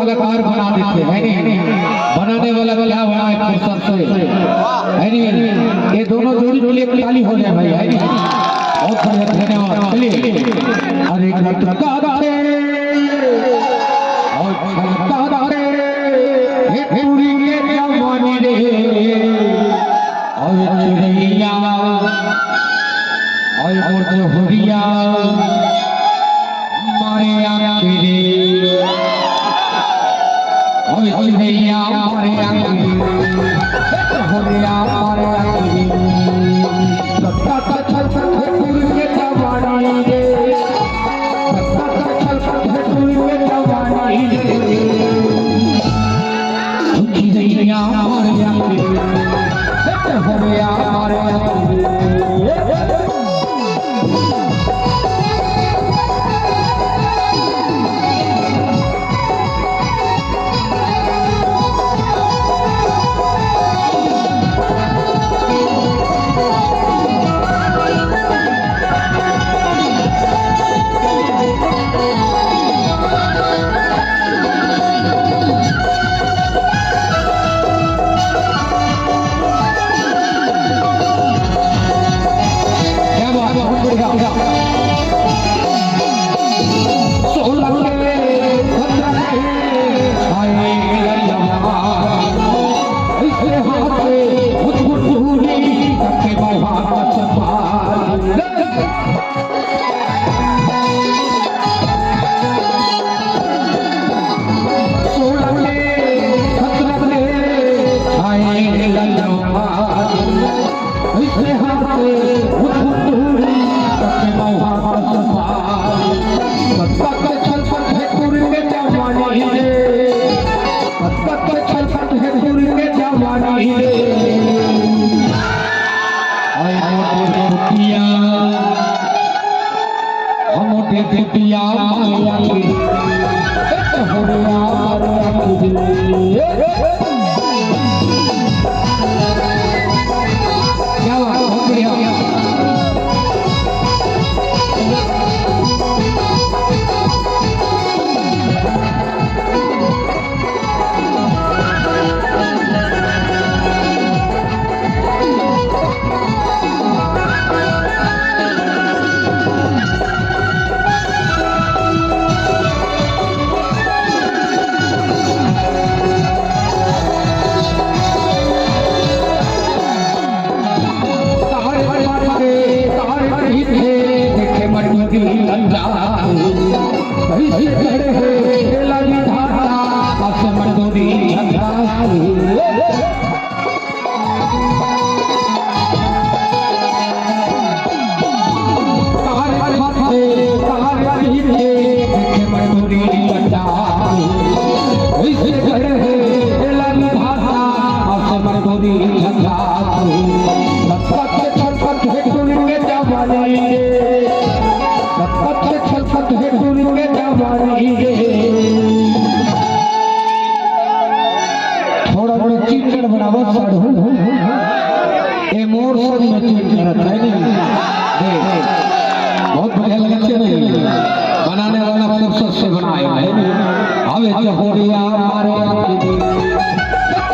कलाकार बना देते हैं नहीं, बनाने वाला क्या बना है फुर्सत से है नहीं। ये दोनों जोड़ी के लिए ताली हो जाए भाई है नहीं। बहुत बढ़िया धन्यवाद। चलिए अरे गलता रे और गलता रे हे पूरी के जवानी रे और चिड़िया और मुर्द हुरिया मारे आखिरी और चिड़िया मारे आखिरी हुरिया मारे आखिरी सत्ता का छल है पूरी के जवानी रे सत्ता का छल है पूरी के जवानी रे चिड़िया मारे आखिरी हुरिया मारे आखिरी। कुटिया माया की हुरिया माया की क्या बात है बढ़िया। बहुत बढ़िया लगते नहीं बनाने वाला फुर्सत से बनाया है। हमें होरिया मारे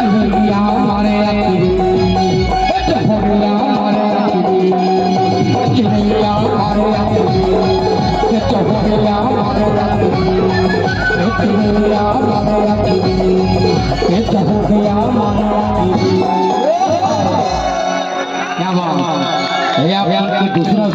चिड़िया मारे होरिया मारे चिड़िया मारे होरिया मारे चिड़िया मारे होरिया मारे। क्या बात है दूसरा